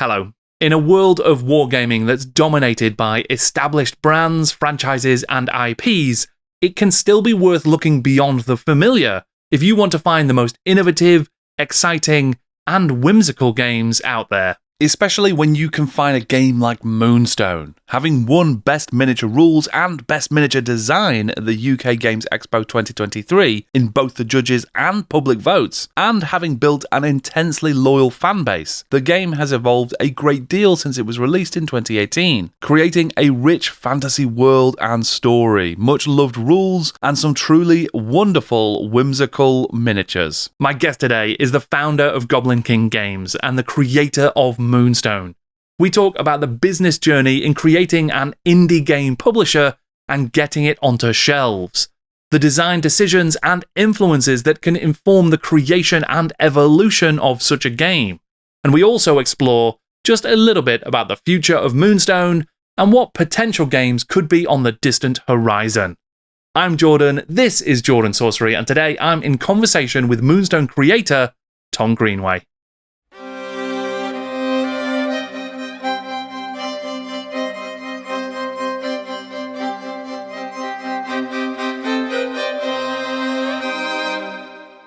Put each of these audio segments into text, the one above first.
Hello. In a world of wargaming that's dominated by established brands, franchises, and IPs, it can still be worth looking beyond the familiar if you want to find the most innovative, exciting, and whimsical games out there. Especially when you can find a game like Moonstone, having won Best Miniature Rules and Best Miniature Design at the UK Games Expo 2023 in both the judges and public votes, and having built an intensely loyal fan base. The game has evolved a great deal since it was released in 2018, creating a rich fantasy world and story, much loved rules, and some truly wonderful whimsical miniatures. My guest today is the founder of Goblin King Games and the creator of Moonstone. We talk about the business journey in creating an indie game publisher and getting it onto shelves, the design decisions and influences that can inform the creation and evolution of such a game. And we also explore just a little bit about the future of Moonstone and what potential games could be on the distant horizon. I'm Jordan, this is Jordan Sorcery, and today I'm in conversation with Moonstone creator Tom Greenway.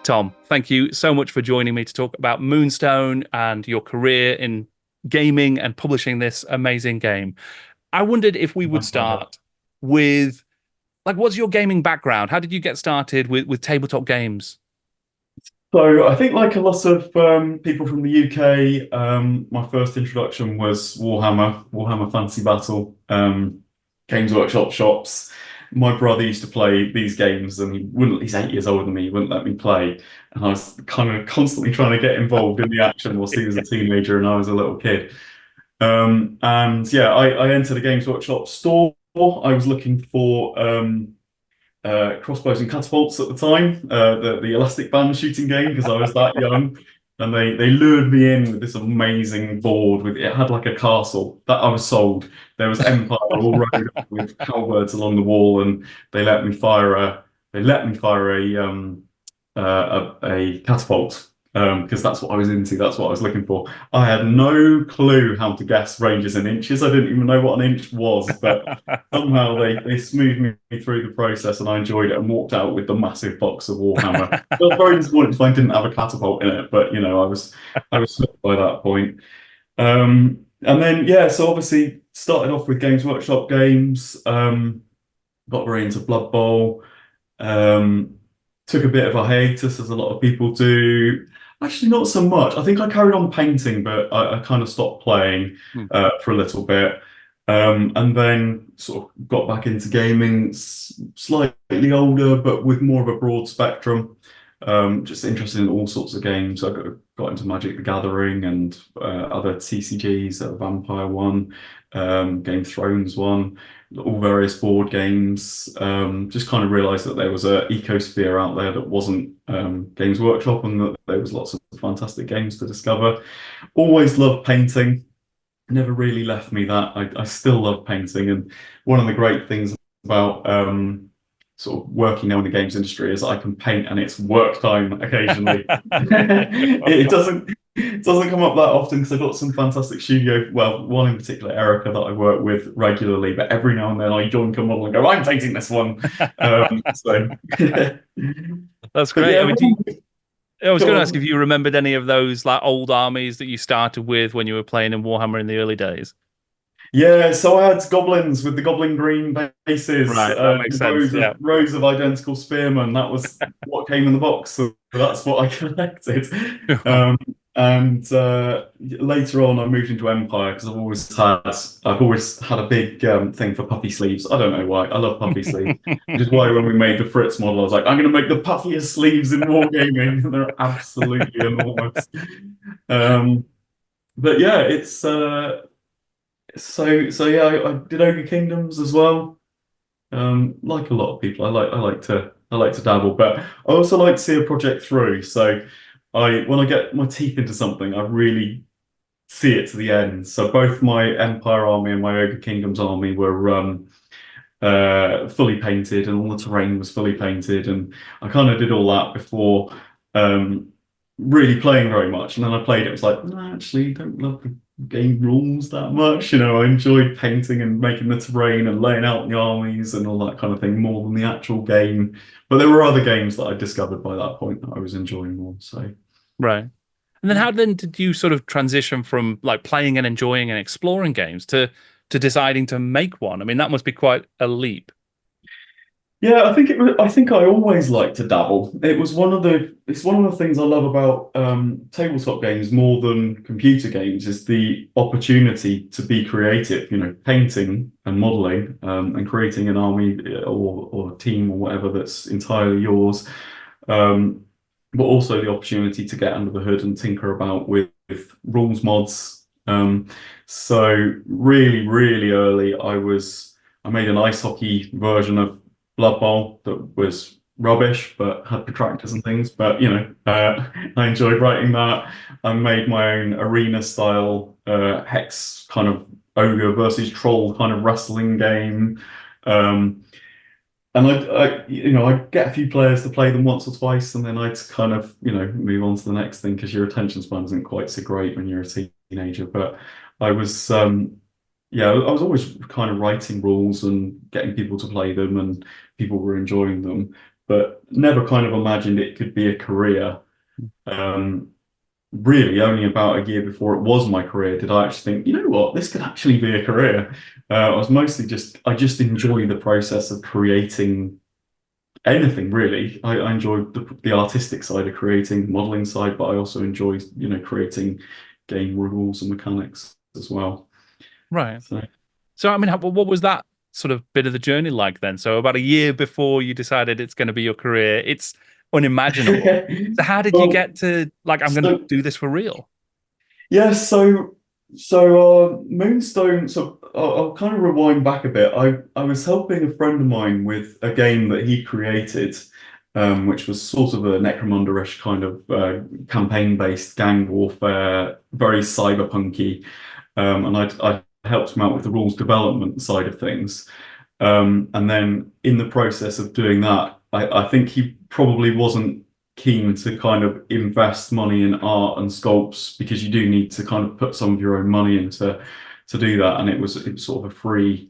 Tom, thank you so much for joining me to talk about Moonstone and your career in gaming and publishing this amazing game. I wondered if we would start with, what's your gaming background? How did you get started with tabletop games? So I think like a lot of people from the UK, my first introduction was Warhammer Fantasy Battle, Games Workshop shops. My brother used to play these games and he's 8 years older than me, he wouldn't let me play. And I was kind of constantly trying to get involved in the action whilst he was a teenager and I was a little kid. And yeah, I entered a Games Workshop store. I was looking for crossbows and catapults at the time, the elastic band shooting game, because I was that young. And they lured me in with this amazing board. It had like a castle that I was sold. There was Empire all rode up with cowbirds along the wall, and they let me fire a catapult because that's what I was into. That's what I was looking for. I had no clue how to guess ranges in inches. I didn't even know what an inch was, but somehow they smoothed me through the process, and I enjoyed it and walked out with the massive box of Warhammer. I was very disappointed if I didn't have a catapult in it, but you know, I was hooked by that point. And then yeah, so obviously started off with Games Workshop games. Got very into Blood Bowl. Took a bit of a hiatus, as a lot of people do. Actually, not so much. I think I carried on painting, but I kind of stopped playing for a little bit. And then sort of got back into gaming, slightly older, but with more of a broad spectrum. Just interested in all sorts of games. I got into Magic the Gathering and other TCGs, Vampire one, Game of Thrones one, all various board games. Just kind of realised that there was an ecosphere out there that wasn't Games Workshop, and that there was lots of fantastic games to discover. Always loved painting. Never really left me that. I still love painting, and one of the great things about sort of working now in the games industry is I can paint and it's work time occasionally. It doesn't come up that often because I've got some fantastic studio, well, one in particular, Erica, that I work with regularly, but every now and then I join a model and go, I'm painting this one. So that's great. Yeah, I was going to ask if you remembered any of those like old armies that you started with when you were playing in Warhammer in the early days. Yeah, so I had goblins with the goblin green bases. Right, that makes sense. Rows of identical spearmen. That was what came in the box, so that's what I collected. And later on, I moved into Empire because I've always had a big thing for puffy sleeves. I don't know why. I love puffy sleeves, which is why when we made the Fritz model, I was like, I'm going to make the puffiest sleeves in wargaming. They're absolutely enormous. But yeah, it's. So yeah, I did Ogre Kingdoms as well. Like a lot of people, I like to dabble, but I also like to see a project through. So when I get my teeth into something, I really see it to the end. So both my Empire army and my Ogre Kingdoms army were fully painted, and all the terrain was fully painted, and I kind of did all that before really playing very much. And then I played it, was like, no, actually, don't love game rules that much. I enjoyed painting and making the terrain and laying out the armies and all that kind of thing more than the actual game. But there were other games that I discovered by that point that I was enjoying more. So Right. And then how then did you sort of transition from like playing and enjoying and exploring games to deciding to make one? I mean, that must be quite a leap. yeah, I think I always liked to dabble. It's one of the things I love about tabletop games more than computer games is the opportunity to be creative. Painting and modeling and creating an army or a team or whatever that's entirely yours. Um, but also the opportunity to get under the hood and tinker about with rules mods. So really, really early, I made an ice hockey version of Blood Bowl that was rubbish, but had detractors and things. But I enjoyed writing that. I made my own arena style hex kind of ogre versus troll kind of wrestling game. Um, and I'd get a few players to play them once or twice, and then I'd kind of, move on to the next thing because your attention span isn't quite so great when you're a teenager. But I was, yeah, I was always kind of writing rules and getting people to play them, and people were enjoying them, but never kind of imagined it could be a career. Um, Really, only about a year before it was my career did I actually think, you know what, this could actually be a career. I was mostly I just enjoy the process of creating anything really. I enjoy the artistic side of creating, the modeling side, but I also enjoy, creating game rules and mechanics as well. Right. So. So, I mean, what was that sort of bit of the journey like then? So, about a year before you decided it's going to be your career, it's unimaginable. So, how did you Well, get to like, I'm going to so do this for real? yeah, Moonstone. So I'll kind of rewind back a bit. I was helping a friend of mine with a game that he created, which was sort of a Necromunda-ish kind of campaign-based gang warfare, very cyberpunky. And I helped him out with the rules development side of things. And then in the process of doing that, I think he probably wasn't keen to kind of invest money in art and sculpts because you do need to kind of put some of your own money into to do that. And it was sort of a free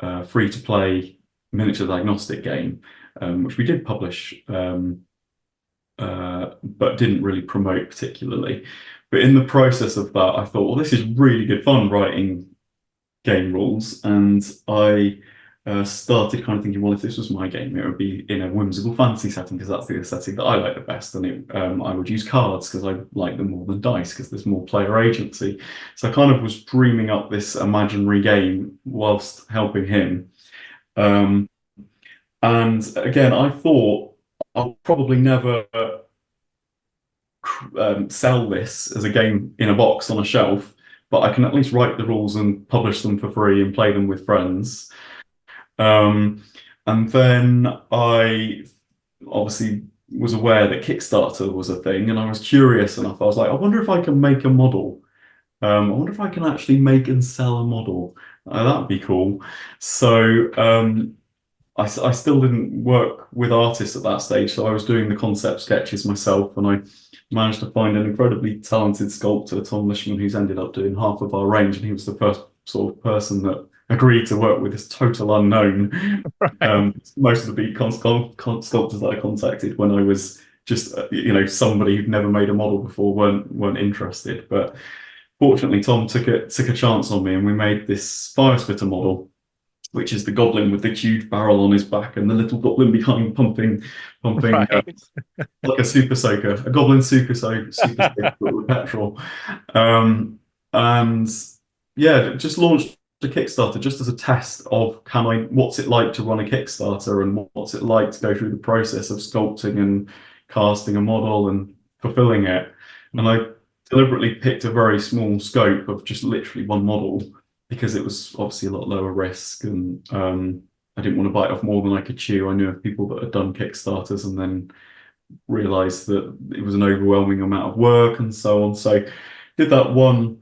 to play miniature diagnostic game, which we did publish, but didn't really promote particularly. But in the process of that, I thought, well, this is really good fun writing game rules, and I started kind of thinking, well, if this was my game, it would be in a whimsical fantasy setting because that's the setting that I like the best, and I would use cards because I like them more than dice because there's more player agency. So I kind of was dreaming up this imaginary game whilst helping him. And again, I thought I'll probably never sell this as a game in a box on a shelf, but I can at least write the rules and publish them for free and play them with friends. And then I obviously was aware that Kickstarter was a thing, and I was curious enough. I was like, I wonder if I can make a model. I wonder if I can actually make and sell a model. That'd be cool. So I still didn't work with artists at that stage, so I was doing the concept sketches myself, and I managed to find an incredibly talented sculptor, Tom Lishman, who's ended up doing half of our range, and he was the first sort of person that agreed to work with this total unknown. Right. Most of the beat sculptors that I contacted when I was just somebody who'd never made a model before weren't interested. But fortunately, Tom took a chance on me, and we made this fire spitter model, which is the goblin with the huge barrel on his back and the little goblin behind pumping Right. like a super soaker, a goblin super soaker with petrol. And yeah, just launched a Kickstarter just as a test of what's it like to run a Kickstarter and what's it like to go through the process of sculpting and casting a model and fulfilling it. And I deliberately picked a very small scope of just literally one model because it was obviously a lot lower risk, and I didn't want to bite off more than I could chew. I knew of people that had done Kickstarters and then realized that it was an overwhelming amount of work and so on. So did that one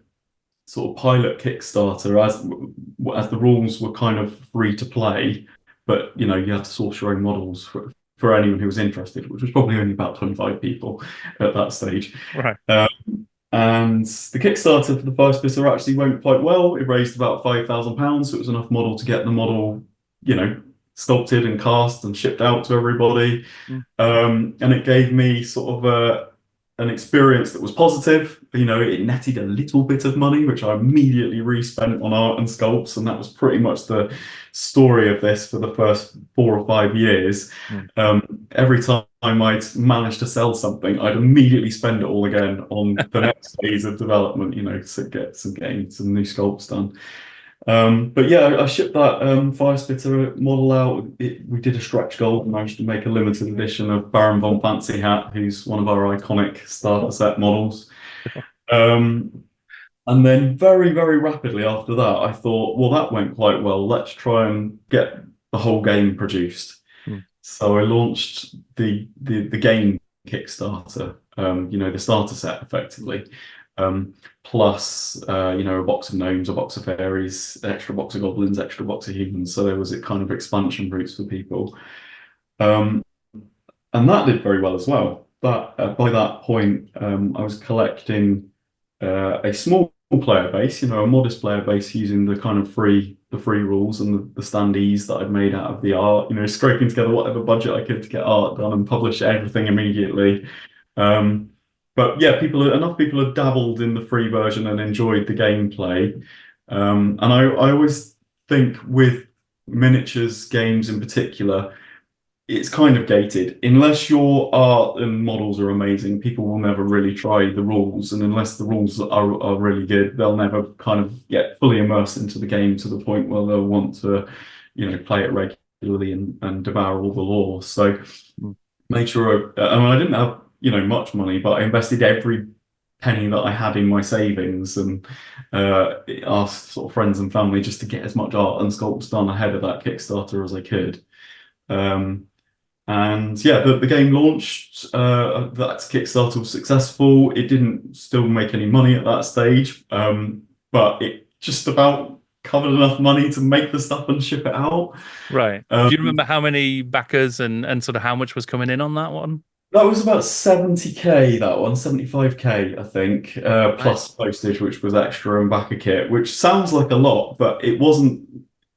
sort of pilot Kickstarter as the rules were kind of free to play, but you had to source your own models for anyone who was interested, which was probably only about 25 people at that stage. Right. And the Kickstarter for the first bidder actually went quite well. It raised about £5,000, so it was enough model to get the model, sculpted and cast and shipped out to everybody. And it gave me sort of an experience that was positive. It netted a little bit of money, which I immediately respent on art and sculpts, and that was pretty much the story of this for the first 4 or 5 years. Every time I'd manage to sell something, I'd immediately spend it all again on the next phase of development, to get some new sculpts done. But yeah, I shipped that Fire Spitter model out. We did a stretch goal and managed to make a limited edition of Baron von Fancy Hat, who's one of our iconic starter set models. And then very, very rapidly after that, I thought, well, that went quite well. Let's try and get the whole game produced. So I launched the game Kickstarter, the starter set effectively. Plus, a box of gnomes, a box of fairies, an extra box of goblins, extra box of humans. So there was a kind of expansion routes for people. And that did very well as well. But by that point, I was collecting a small player base, a modest player base using the kind of free rules and the standees that I'd made out of the art, scraping together whatever budget I could to get art done and publish everything immediately. But yeah, enough people have dabbled in the free version and enjoyed the gameplay. And I always think with miniatures games in particular, it's kind of gated. Unless your art and models are amazing, people will never really try the rules. And unless the rules are really good, they'll never kind of get fully immersed into the game to the point where they'll want to, play it regularly and devour all the lore. So made sure, I didn't have, much money, but I invested every penny that I had in my savings and asked sort of friends and family just to get as much art and sculpts done ahead of that Kickstarter as I could. And yeah, the game launched. That Kickstarter was successful. It didn't still make any money at that stage, but it just about covered enough money to make the stuff and ship it out. Right. Do you remember how many backers and sort of how much was coming in on that one? That was about 70k, that one, 75k, I think, plus postage, which was extra, and backer kit, which sounds like a lot, but it wasn't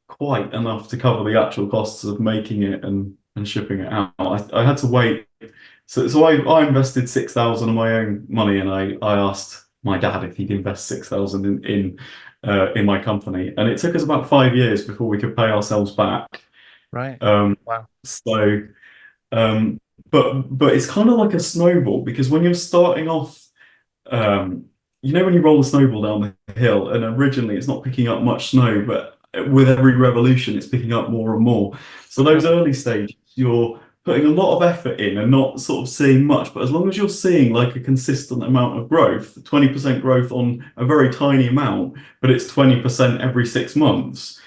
quite enough to cover the actual costs of making it and shipping it out. I had to wait. So I invested 6,000 of my own money, and I asked my dad if he'd invest 6,000 in my company, and it took us about 5 years before we could pay ourselves back. Right. Wow. So, but it's kind of like a snowball, because when you're starting off, when you roll a snowball down the hill, and originally it's not picking up much snow, but with every revolution, it's picking up more and more. So those early stages, you're putting a lot of effort in and not sort of seeing much. But as long as you're seeing like a consistent amount of growth, 20% growth on a very tiny amount, but it's 20% every 6 months,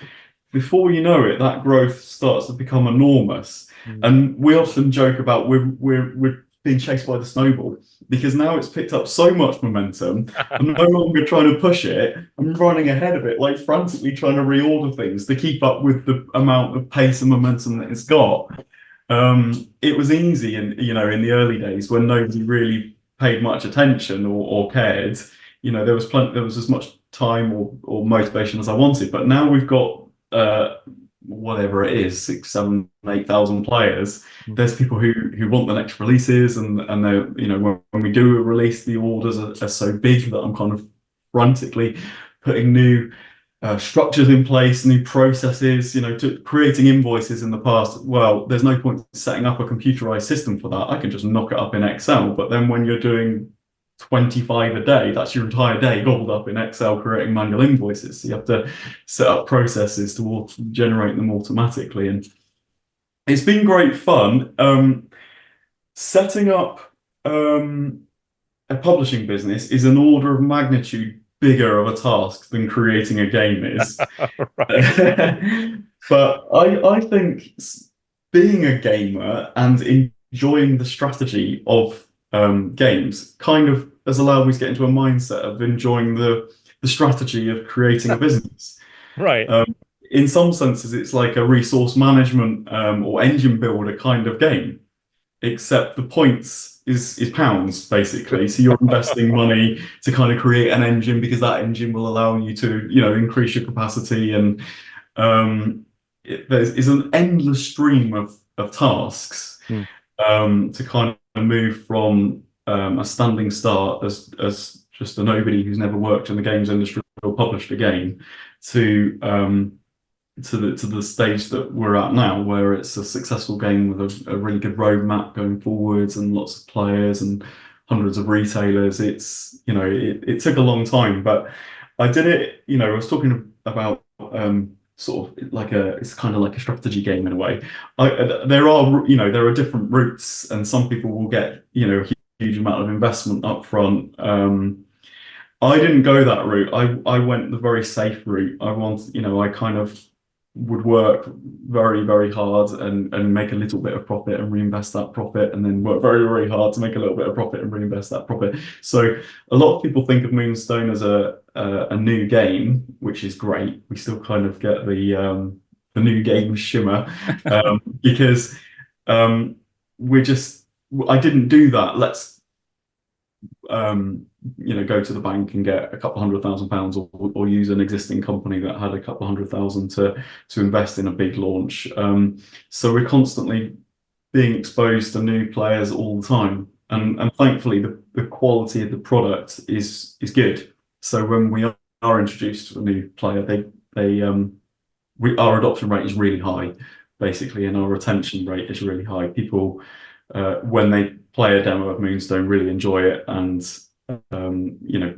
before you know it, that growth starts to become enormous. And we often joke about we're being chased by the snowball, because now it's picked up so much momentum. I'm no longer trying to push it. I'm running ahead of it, like frantically trying to reorder things to keep up with the amount of pace and momentum that it's got. It was easy in the early days when nobody really paid much attention or cared. There was as much time or motivation as I wanted. But now we've got whatever it is, 6, 7, 8,000 players. There's people who want the next releases, and they're, when we do a release, the orders are so big that I'm kind of frantically putting new structures in place, new processes, to creating invoices in the past. Well, there's no point setting up a computerized system for that. I can just knock it up in Excel. But then when you're doing 25 a day, that's your entire day gobbled up in Excel creating manual invoices. So you have to set up processes to generate them automatically. And it's been great fun. Setting up a publishing business is an order of magnitude bigger of a task than creating a game is. But I think being a gamer and enjoying the strategy of games kind of has allowed me to get into a mindset of enjoying the strategy of creating a business. Right. In some senses, it's like a resource management or engine builder kind of game, except the points is pounds basically. So you're investing money to kind of create an engine because that engine will allow you to, increase your capacity, and there's an endless stream of tasks to kind of move from a standing start as just a nobody who's never worked in the games industry or published a game to the stage that we're at now, where it's a successful game with a really good roadmap going forwards and lots of players and hundreds of retailers. It's it took a long time, but I did it. I was talking about sort of like it's kind of like a strategy game in a way. There are different routes, and some people will get a huge amount of investment up front. I didn't go that route. I went the very safe route. I kind of would work very, very hard and make a little bit of profit and reinvest that profit, and then work very, very hard to make a little bit of profit and reinvest that profit. So a lot of people think of Moonstone as a new game, which is great. We still kind of get the new game shimmer because I didn't do that. Let's go to the bank and get a couple £100,000 or use an existing company that had a couple £100,000 to invest in a big launch. So we're constantly being exposed to new players all the time, and thankfully the quality of the product is good. So when we are introduced to a new player, our adoption rate is really high, basically, and our retention rate is really high. People, when they play a demo of Moonstone, really enjoy it and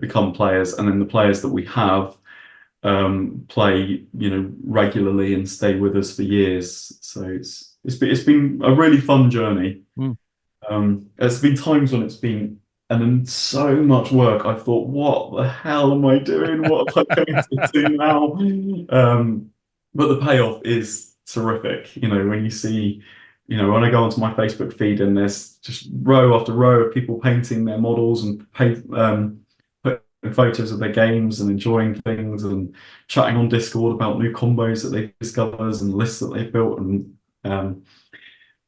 become players, and then the players that we have play regularly and stay with us for years. So it's been a really fun journey. There's been times when it's been so much work. I thought, what the hell am I doing? What am I going to do now? But the payoff is terrific. When you see. When I go onto my Facebook feed and there's just row after row of people painting their models and putting photos of their games and enjoying things and chatting on Discord about new combos that they discover and lists that they've built and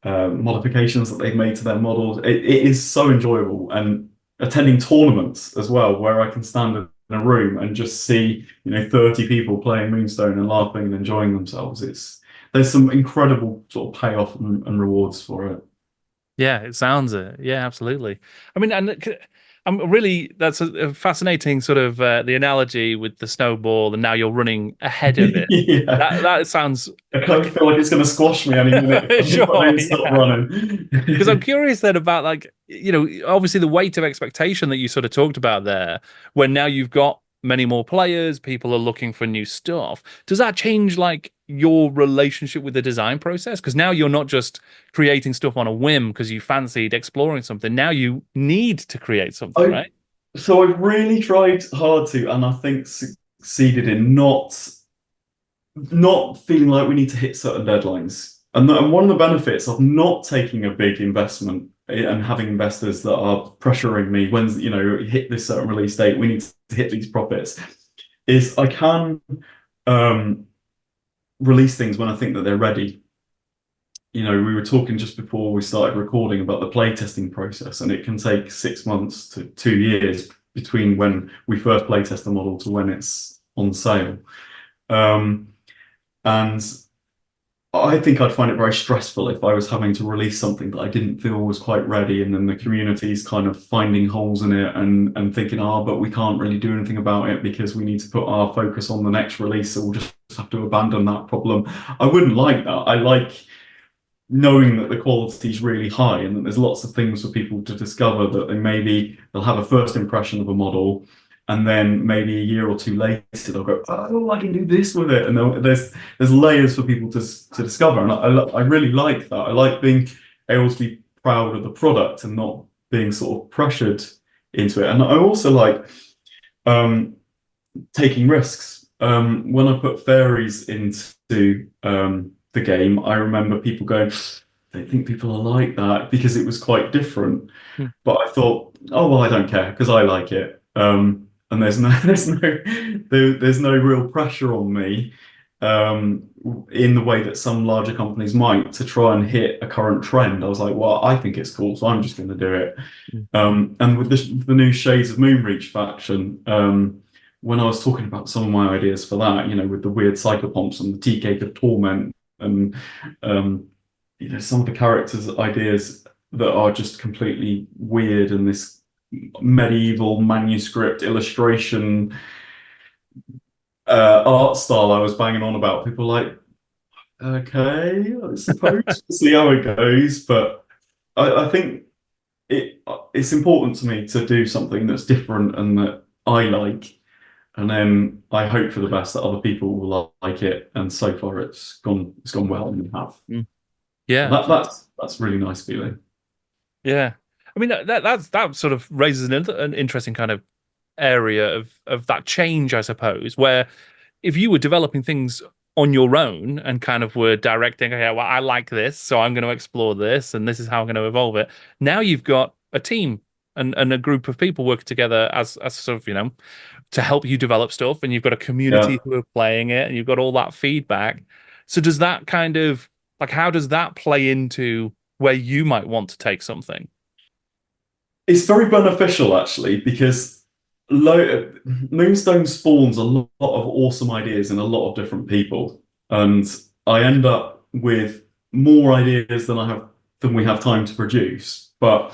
modifications that they've made to their models. It is so enjoyable, and attending tournaments as well, where I can stand in a room and just see 30 people playing Moonstone and laughing and enjoying themselves. There's some incredible sort of payoff and rewards for it. Yeah, it sounds it. Yeah, absolutely. I mean, and I'm really, that's a fascinating sort of the analogy with the snowball, and now you're running ahead of it. Yeah. That sounds. I kind of feel like it's going to squash me any minute. Sure, Stop running. Because I'm curious then about, like, obviously the weight of expectation that you sort of talked about there, when now you've got many more players, people are looking for new stuff. Does that change like your relationship with the design process? Because now you're not just creating stuff on a whim because you fancied exploring something. Now you need to create something, right? So I've really tried hard to, and I think succeeded in not feeling like we need to hit certain deadlines. And one of the benefits of not taking a big investment and having investors that are pressuring me when hit this certain release date, we need to hit these profits, is I can release things when I think that they're ready. We were talking just before we started recording about the playtesting process, and it can take 6 months to 2 years between when we first playtest a model to when it's on sale. And I think I'd find it very stressful if I was having to release something that I didn't feel was quite ready, and then the community's kind of finding holes in it and thinking, but we can't really do anything about it because we need to put our focus on the next release, so we'll just have to abandon that problem. I wouldn't like that. I like knowing that the quality is really high and that there's lots of things for people to discover, that they'll have a first impression of a model, and then maybe a year or two later they'll go, oh, I can do this with it, and there's layers for people to discover, and I really like that. I like being able to be proud of the product and not being sort of pressured into it. And I also like taking risks. When I put fairies into the game, I remember people going, I think people are like that, because it was quite different. But I thought, oh well, I don't care because I like it. And there's no real pressure on me. in the way that some larger companies might to try and hit a current trend. I was like, well, I think it's cool, so I'm just going to do it. And with the new Shades of Moonreach faction, when I was talking about some of my ideas for that, with the weird psychopomps and the tea cake of torment, and some of the characters' ideas that are just completely weird, and this medieval manuscript illustration art style I was banging on about, people were like, okay, I suppose we'll see how it goes. But I think it's important to me to do something that's different and that I like, and then I hope for the best that other people will like it. And so far, it's gone well, and we have. Yeah, that's a really nice feeling. Yeah, I mean that sort of raises an interesting kind of area of that change, I suppose, where if you were developing things on your own and kind of were directing, okay, well, I like this, so I'm going to explore this, and this is how I'm going to evolve it. Now you've got a team and a group of people working together as sort of, to help you develop stuff, and you've got a community who are playing it, and you've got all that feedback. So does that kind of how does that play into where you might want to take something? It's very beneficial, actually, because Moonstone spawns a lot of awesome ideas in a lot of different people, and I end up with more ideas than we have time to produce. But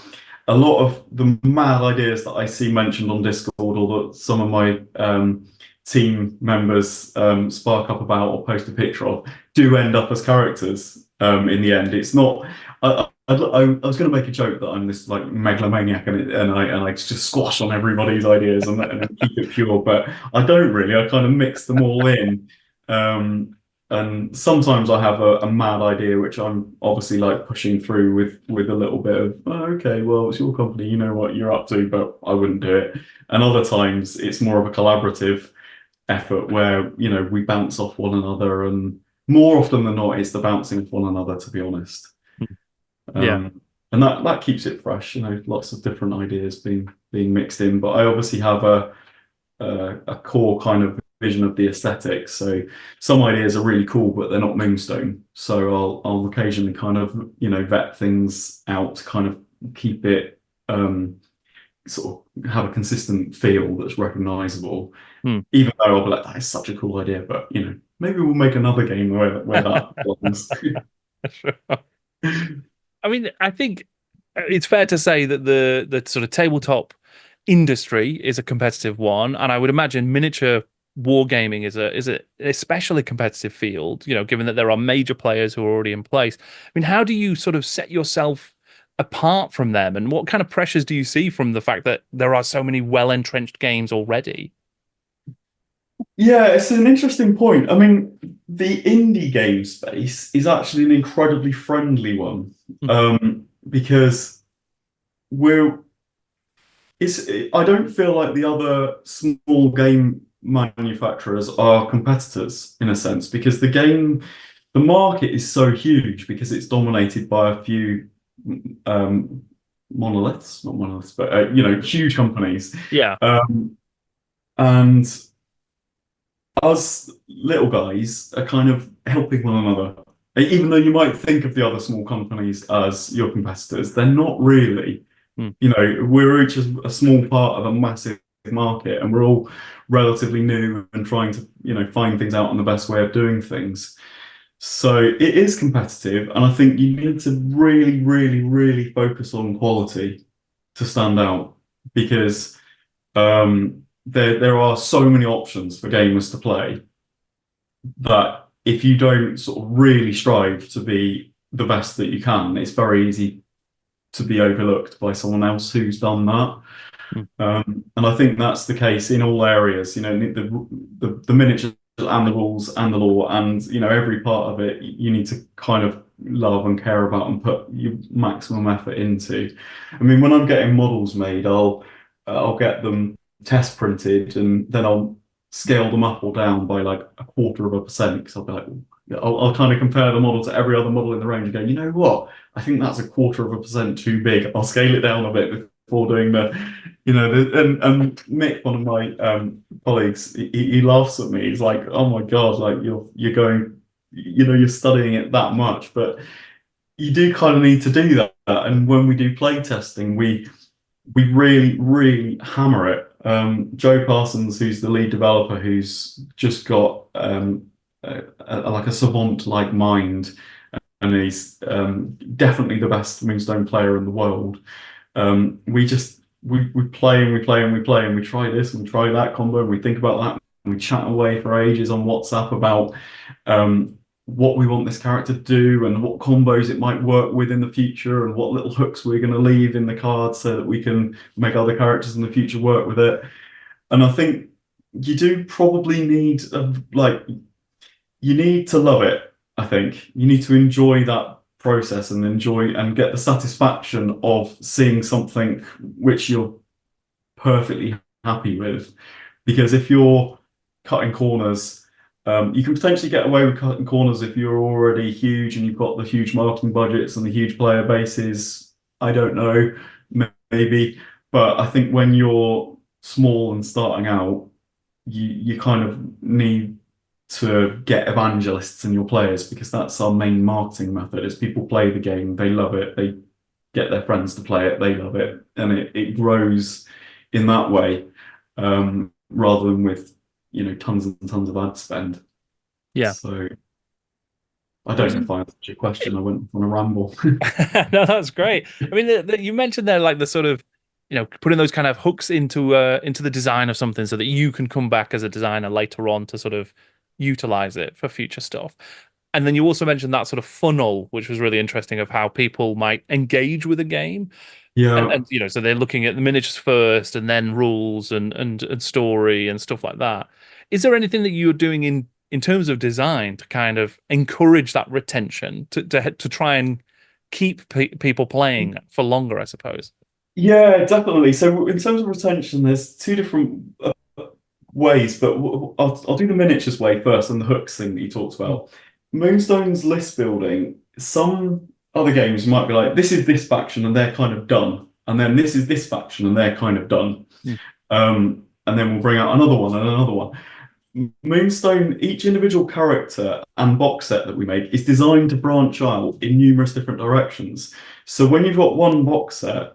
a lot of the mad ideas that I see mentioned on Discord, or that some of my team members spark up about or post a picture of, do end up as characters in the end. It's not. I was going to make a joke that I'm this like megalomaniac and I just squash on everybody's ideas and keep it pure, but I don't really. I kind of mix them all in, and sometimes I have a mad idea which I'm obviously like pushing through with a little bit of, oh, okay, well, it's your company, you know what you're up to, but I wouldn't do it. And other times it's more of a collaborative effort where we bounce off one another, and more often than not it's the bouncing off one another, to be honest. And that keeps it fresh, lots of different ideas being mixed in. But I obviously have a core kind of vision of the aesthetics. So some ideas are really cool, but they're not Moonstone. So I'll occasionally kind of vet things out to kind of keep it sort of have a consistent feel that's recognizable. Even though I'll be like, that is such a cool idea, but maybe we'll make another game where that belongs. I mean, I think it's fair to say that the sort of tabletop industry is a competitive one, and I would imagine miniature wargaming is a especially competitive field. Given that there are major players who are already in place. I mean, how do you sort of set yourself apart from them, and what kind of pressures do you see from the fact that there are so many well-entrenched games already? Yeah, it's an interesting point. I mean, the indie game space is actually an incredibly friendly one, because I don't feel like the other small game manufacturers are competitors in a sense, because the market is so huge because it's dominated by a few monoliths, not monoliths, but huge companies. Yeah. And us little guys are kind of helping one another. Even though you might think of the other small companies as your competitors, they're not really. We're each a small part of a massive market, and we're all relatively new and trying to, find things out on the best way of doing things. So it is competitive, and I think you need to really, really, really focus on quality to stand out, because there are so many options for gamers to play that if you don't sort of really strive to be the best that you can, it's very easy to be overlooked by someone else who's done that. And I think that's the case in all areas, the miniatures and the rules and the lore, and every part of it you need to kind of love and care about and put your maximum effort into. I mean, when I'm getting models made, I'll get them test printed, and then I'll scale them up or down by like 0.25%, because I'll be like, I'll kind of compare the model to every other model in the range and go, you know what, I think that's 0.25% too big, I'll scale it down a bit before doing and Mick, one of my colleagues, he laughs at me. He's like, "Oh my God, like you're going, you're studying it that much, but you do kind of need to do that." And when we do play testing, we really, really hammer it. Joe Parsons, who's the lead developer, who's just got like a savant-like mind, and he's definitely the best Moonstone player in the world. We play and we play and we play and we try this and we try that combo and we think about that and we chat away for ages on WhatsApp about what we want this character to do and what combos it might work with in the future and what little hooks we're going to leave in the card so that we can make other characters in the future work with it. And I think you do probably need you need to love it. I think you need to enjoy that process and enjoy and get the satisfaction of seeing something which you're perfectly happy with. Because if you're cutting corners, you can potentially get away with cutting corners if you're already huge and you've got the huge marketing budgets and the huge player bases. I don't know, maybe. But I think when you're small and starting out, you kind of need to get evangelists in your players, because that's our main marketing method. Is people play the game, they love it, they get their friends to play it, they love it, and it grows in that way, rather than with tons and tons of ad spend. Yeah. So I don't know if I answered your question. I went on a ramble. No, that's great. I mean, you mentioned there like the sort of putting those kind of hooks into the design of something so that you can come back as a designer later on to sort of utilize it for future stuff. And then you also mentioned that sort of funnel, which was really interesting, of how people might engage with a game. Yeah. And so they're looking at the miniatures first and then rules and story and stuff like that. Is there anything that you're doing in terms of design to kind of encourage that retention, to try and keep people playing for longer, I suppose? Yeah, definitely. So in terms of retention, there's two different ways, but I'll do the miniatures way first and the hooks thing that you talked about. Moonstone's list building, some other games might be like, this is this faction and they're kind of done. And then this is this faction and they're kind of done. And then we'll bring out another one and another one. Moonstone, each individual character and box set that we make is designed to branch out in numerous different directions. So when you've got one box set,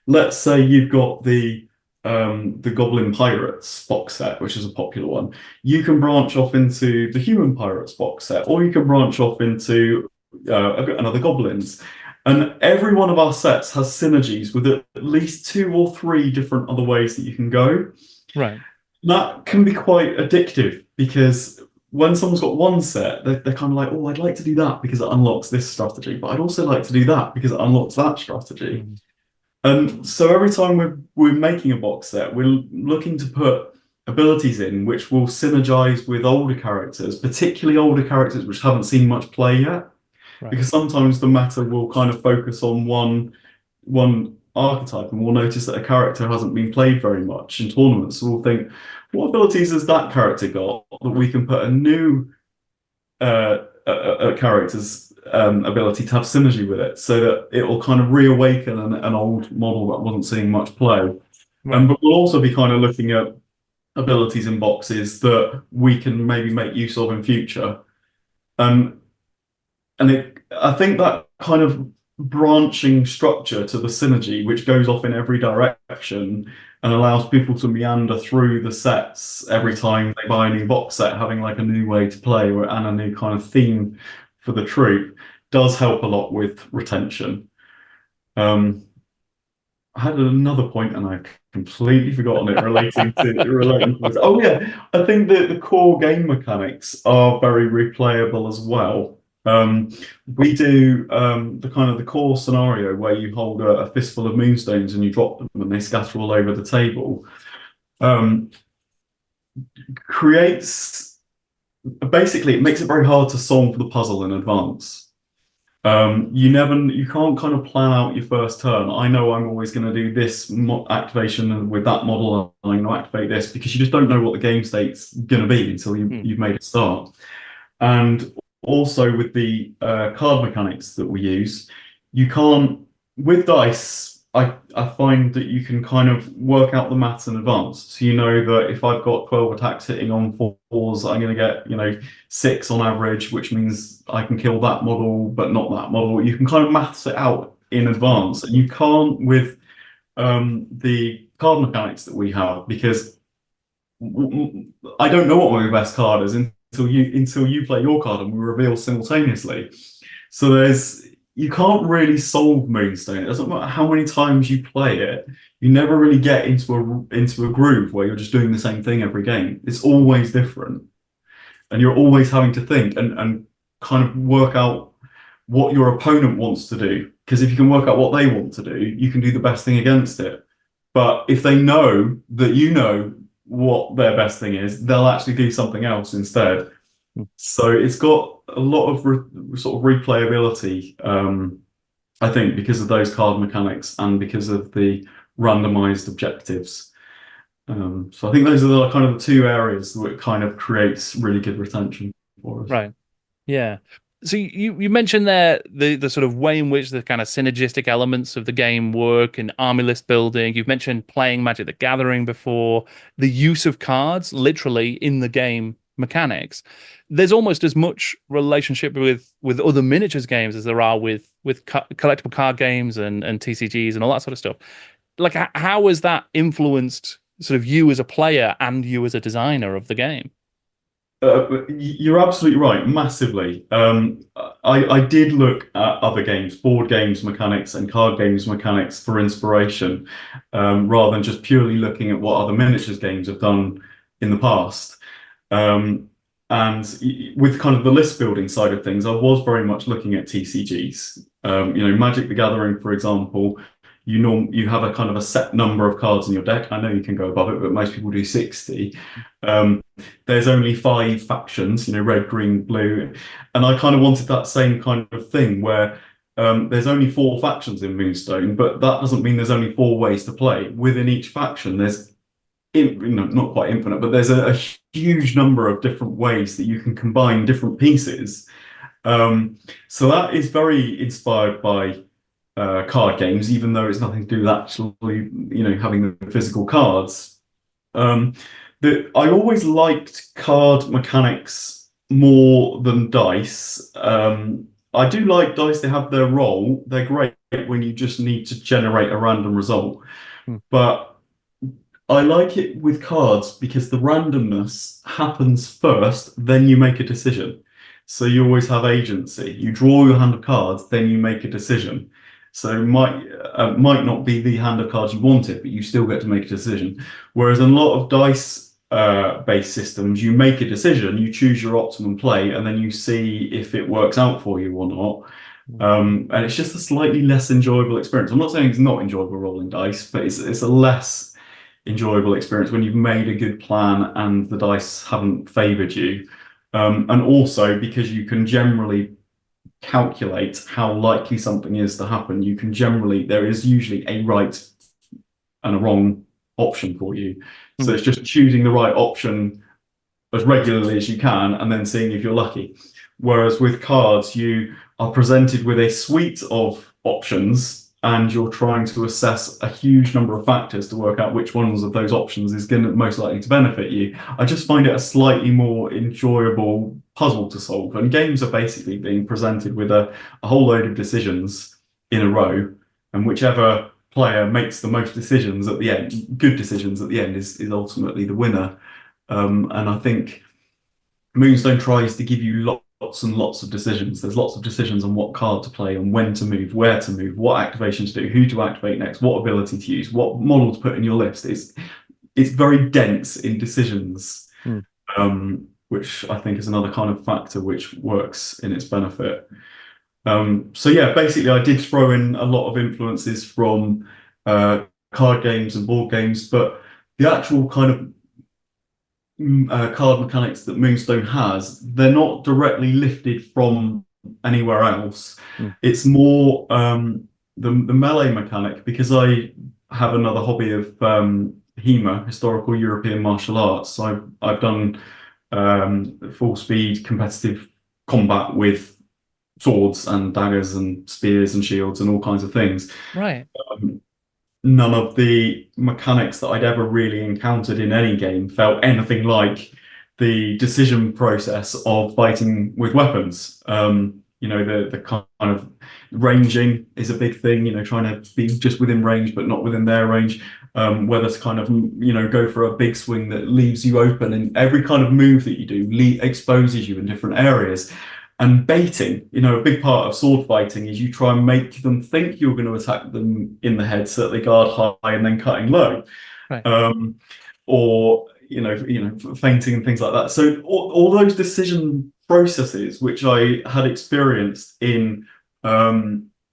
let's say you've got the Goblin Pirates box set, which is a popular one. You can branch off into the Human Pirates box set, or you can branch off into another Goblins. And every one of our sets has synergies with at least 2 or 3 different other ways that you can go. Right. That can be quite addictive, because when someone's got one set, they're kind of like, oh, I'd like to do that because it unlocks this strategy, but I'd also like to do that because it unlocks that strategy. And so every time we're making a box set, we're looking to put abilities in which will synergize with older characters, particularly older characters which haven't seen much play yet. Right. Because sometimes the meta will kind of focus on one archetype, and we'll notice that a character hasn't been played very much in tournaments. So we'll think, what abilities has that character got that we can put a new character's ability to have synergy with it, so that it will kind of reawaken an old model that wasn't seeing much play. Right. But we'll also be kind of looking at abilities in boxes that we can maybe make use of in future. I think that kind of branching structure to the synergy, which goes off in every direction and allows people to meander through the sets every time they buy a new box set, having like a new way to play and a new kind of theme for the troop, does help a lot with retention. I had another point and I've completely forgotten it relating to oh yeah, I think that the core game mechanics are very replayable as well. We do the core scenario where you hold a fistful of moonstones and you drop them and they scatter all over the table. Basically, it makes it very hard to solve the puzzle in advance. You can't kind of plan out your first turn. I know I'm always going to do this activation with that model, and I'm going to activate this, because you just don't know what the game state's going to be until you've made it start. And also with the card mechanics that we use, you can't, with dice, I find that you can kind of work out the maths in advance. So you know that if I've got 12 attacks hitting on fours, I'm going to get, 6 on average, which means I can kill that model, but not that model. You can kind of maths it out in advance, and you can't with the card mechanics that we have, because I don't know what my best card is until you play your card and we reveal simultaneously. So you can't really solve Moonstone. It doesn't matter how many times you play it. You never really get into a groove where you're just doing the same thing every game. It's always different, and you're always having to think and kind of work out what your opponent wants to do. Because if you can work out what they want to do, you can do the best thing against it. But if they know that you know what their best thing is, they'll actually do something else instead. So it's got a lot of sort of replayability, I think, because of those card mechanics and because of the randomized objectives. So I think those are the kind of the two areas that kind of creates really good retention for us. Right. Yeah. So you mentioned there the sort of way in which the kind of synergistic elements of the game work and army list building. You've mentioned playing Magic the Gathering before, the use of cards literally in the game mechanics. There's almost as much relationship with other miniatures games as there are with collectible card games and TCGs and all that sort of stuff. Like, how has that influenced sort of you as a player and you as a designer of the game? You're absolutely right, massively. I did look at other games, board games mechanics and card games mechanics for inspiration, rather than just purely looking at what other miniatures games have done in the past. And with kind of the list building side of things, I was very much looking at TCGs. Magic the Gathering, for example, you have a kind of a set number of cards in your deck. I know you can go above it, but most people do 60. There's only 5 factions, red, green, blue. And I kind of wanted that same kind of thing where there's only 4 factions in Moonstone, but that doesn't mean there's only 4 ways to play. Within each faction, there's not quite infinite, but there's a huge number of different ways that you can combine different pieces. So that is very inspired by card games, even though it's nothing to do with actually, having the physical cards. I always liked card mechanics more than dice. I do like dice; they have their role. They're great when you just need to generate a random result. But I like it with cards because the randomness happens first, then you make a decision. So you always have agency. You draw your hand of cards, then you make a decision. So it might not be the hand of cards you wanted, but you still get to make a decision. Whereas in a lot of dice based systems, you make a decision, you choose your optimum play, and then you see if it works out for you or not. And it's just a slightly less enjoyable experience. I'm not saying it's not enjoyable rolling dice, but it's a less enjoyable experience when you've made a good plan and the dice haven't favored you. And also because you can generally calculate how likely something is to happen. There is usually a right and a wrong option for you. So it's just choosing the right option as regularly as you can and then seeing if you're lucky. Whereas with cards, you are presented with a suite of options and you're trying to assess a huge number of factors to work out which ones of those options is going to most likely to benefit you. I just find it a slightly more enjoyable puzzle to solve. And games are basically being presented with a whole load of decisions in a row, and whichever player makes the most decisions at the end, good decisions at the end, is ultimately the winner. And I think Moonstone tries to give you lots and lots of decisions. There's lots of decisions on what card to play, on when to move, where to move, what activation to do, who to activate next, what ability to use, what model to put in your list. It's very dense in decisions, which I think is another kind of factor which works in its benefit. So yeah, basically I did throw in a lot of influences from card games and board games, but the actual kind of card mechanics that Moonstone has, they're not directly lifted from anywhere else. It's more the melee mechanic, because I have another hobby of HEMA, historical European martial arts. So I've done full speed competitive combat with swords and daggers and spears and shields and all kinds of things. Right. none of the mechanics that I'd ever really encountered in any game felt anything like the decision process of fighting with weapons. The kind of ranging is a big thing, trying to be just within range, but not within their range. Whether to kind of, go for a big swing that leaves you open, and every kind of move that you do exposes you in different areas. And baiting, a big part of sword fighting is you try and make them think you're going to attack them in the head so that they guard high and then cutting low. Right. Or fainting and things like that. So all those decision processes, which I had experienced in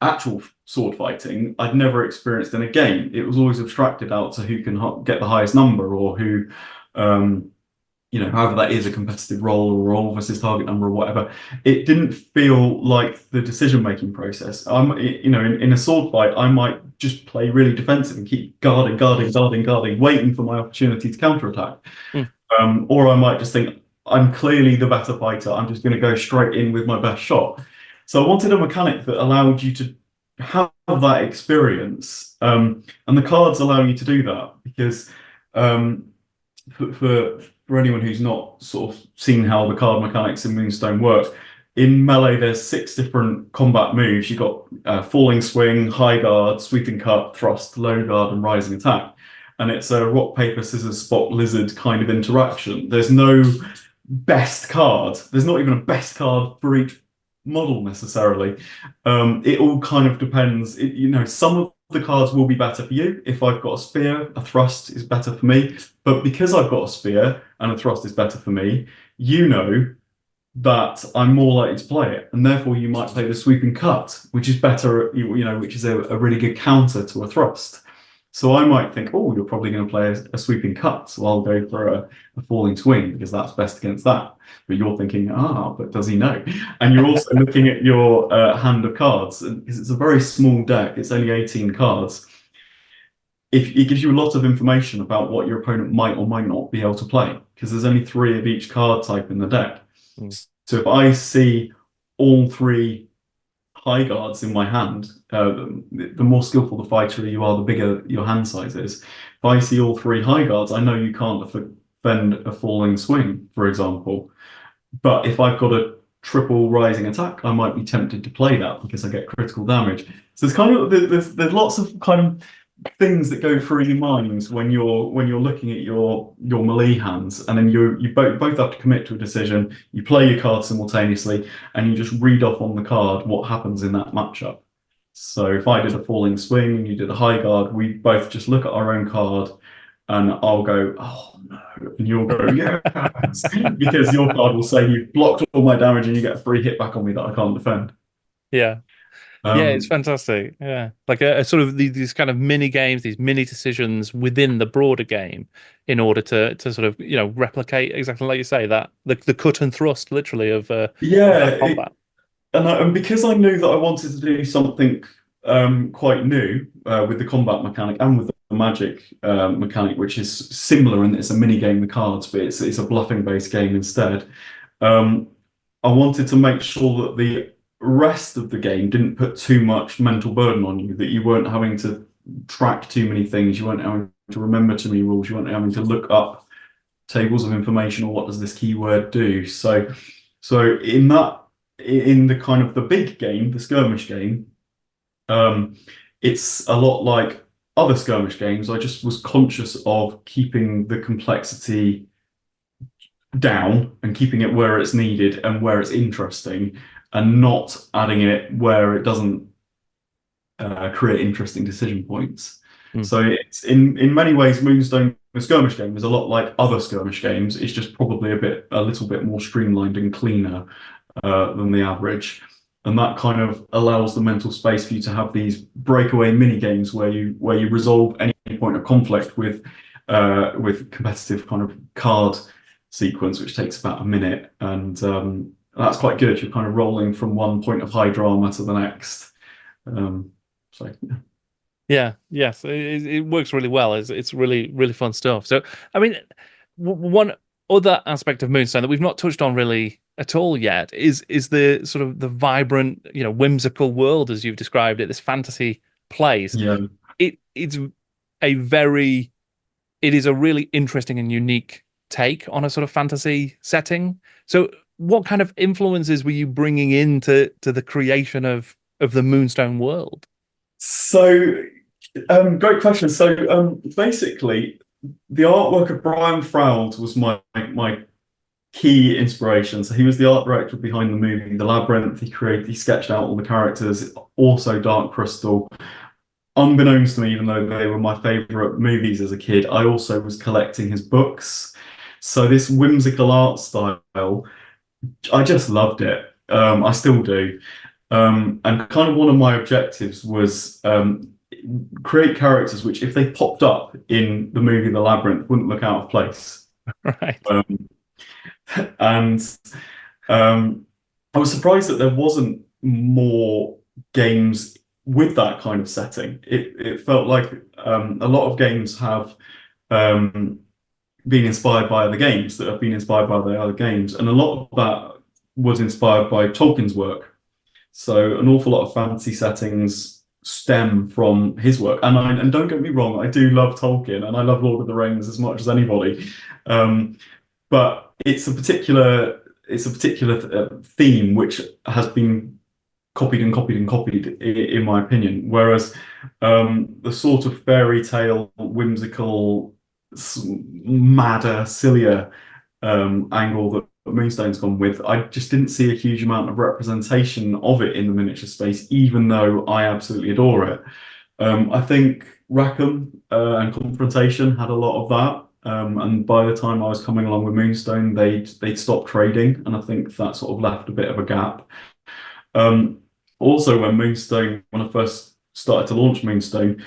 actual sword fighting, I'd never experienced in a game. It was always abstracted out to who can get the highest number, or who, however that is, a competitive roll versus target number or whatever. It didn't feel like the decision-making process. In a sword fight, I might just play really defensive and keep guarding, waiting for my opportunity to counterattack. Or I might just think, I'm clearly the better fighter, I'm just going to go straight in with my best shot. So I wanted a mechanic that allowed you to have that experience. And the cards allow you to do that, because for anyone who's not sort of seen how the card mechanics in Moonstone work, in Melee there's 6 different combat moves. You've got falling swing, high guard, sweeping cut, thrust, low guard, and rising attack. And it's a rock, paper, scissors, spot, lizard kind of interaction. There's no best card. There's not even a best card for each model necessarily. It all kind of depends. Some of the cards will be better for you. If I've got a spear, a thrust is better for me. But because I've got a spear and a thrust is better for me, that I'm more likely to play it. And therefore you might play the sweeping cut, which is better, which is a really good counter to a thrust. So I might think, oh, you're probably going to play a sweeping cut, so I'll go for a falling swing because that's best against that. But you're thinking, but does he know? And you're also looking at your hand of cards, because it's a very small deck. It's only 18 cards. If it gives you a lot of information about what your opponent might or might not be able to play, because there's only 3 of each card type in the deck. So if I see all 3 high guards in my hand, the more skillful the fighter you are, the bigger your hand size is. If I see all 3 high guards, I know you can't defend a falling swing, for example. But if I've got a triple rising attack, I might be tempted to play that because I get critical damage. So it's kind of there's lots of kind of things that go through your minds when you're looking at your melee hands, and then you both have to commit to a decision. You play your cards simultaneously, and you just read off on the card what happens in that matchup. So if I did a falling swing and you did a high guard, we both just look at our own card, and I'll go, oh no, and you'll go, yes, because your card will say you've blocked all my damage and you get a free hit back on me that I can't defend. Yeah. It's fantastic. Yeah, like a sort of these kind of mini games, these mini decisions within the broader game, in order to sort of replicate exactly like you say, that the cut and thrust literally of combat. And because I knew that I wanted to do something quite new with the combat mechanic and with the magic mechanic, which is similar and it's a mini game with cards, but it's a bluffing based game instead. I wanted to make sure that the rest of the game didn't put too much mental burden on you, that you weren't having to track too many things, you weren't having to remember too many rules, you weren't having to look up tables of information or what does this keyword do. So in the kind of the big game, the skirmish game, it's a lot like other skirmish games. I just was conscious of keeping the complexity down and keeping it where it's needed and where it's interesting, and not adding it where it doesn't create interesting decision points. So it's in many ways, Moonstone, the skirmish game, is a lot like other skirmish games. It's just probably a little bit more streamlined and cleaner than the average, and that kind of allows the mental space for you to have these breakaway mini games where you resolve any point of conflict with competitive kind of card sequence, which takes about a minute, and that's quite good. You're kind of rolling from one point of high drama to the next. Yes, it works really well. It's really, really fun stuff. So, I mean, one other aspect of Moonstone that we've not touched on really at all yet is the sort of the vibrant, whimsical world as you've described it. This fantasy place. Yeah. It's it is a really interesting and unique take on a sort of fantasy setting. So what kind of influences were you bringing into the creation of the Moonstone world? So, great question. So, basically, the artwork of Brian Froud was my key inspiration. So he was the art director behind the movie The Labyrinth. He sketched out all the characters. Also, Dark Crystal. Unbeknownst to me, even though they were my favorite movies as a kid, I also was collecting his books. So this whimsical art style, I just loved it. I still do. And kind of one of my objectives was create characters which, if they popped up in the movie The Labyrinth, wouldn't look out of place. Right. And I was surprised that there wasn't more games with that kind of setting. It felt like a lot of games have been inspired by other games that have been inspired by the other games, and a lot of that was inspired by Tolkien's work. So an awful lot of fantasy settings stem from his work. And don't get me wrong, I do love Tolkien and I love Lord of the Rings as much as anybody. But it's a particular theme which has been copied and copied and copied, in my opinion. Whereas the sort of fairy tale, whimsical, madder, sillier angle that Moonstone's gone with, I just didn't see a huge amount of representation of it in the miniature space, even though I absolutely adore it. I think Rackham and Confrontation had a lot of that. And by the time I was coming along with Moonstone, they'd stopped trading, and I think that sort of left a bit of a gap. Also, when I first started to launch Moonstone,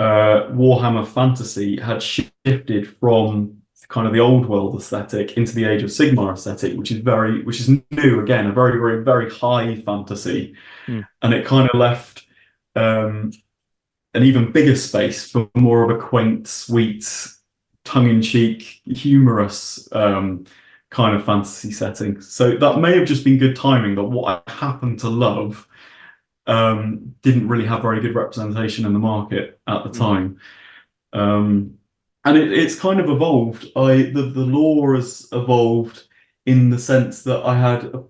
Warhammer Fantasy had shifted from kind of the old world aesthetic into the Age of Sigmar aesthetic, which is new again, a very, very, very high fantasy, and it kind of left an even bigger space for more of a quaint, sweet, tongue-in-cheek, humorous kind of fantasy setting. So that may have just been good timing, but what I happen to love didn't really have very good representation in the market at the time. And it's kind of evolved. The lore has evolved in the sense that I had a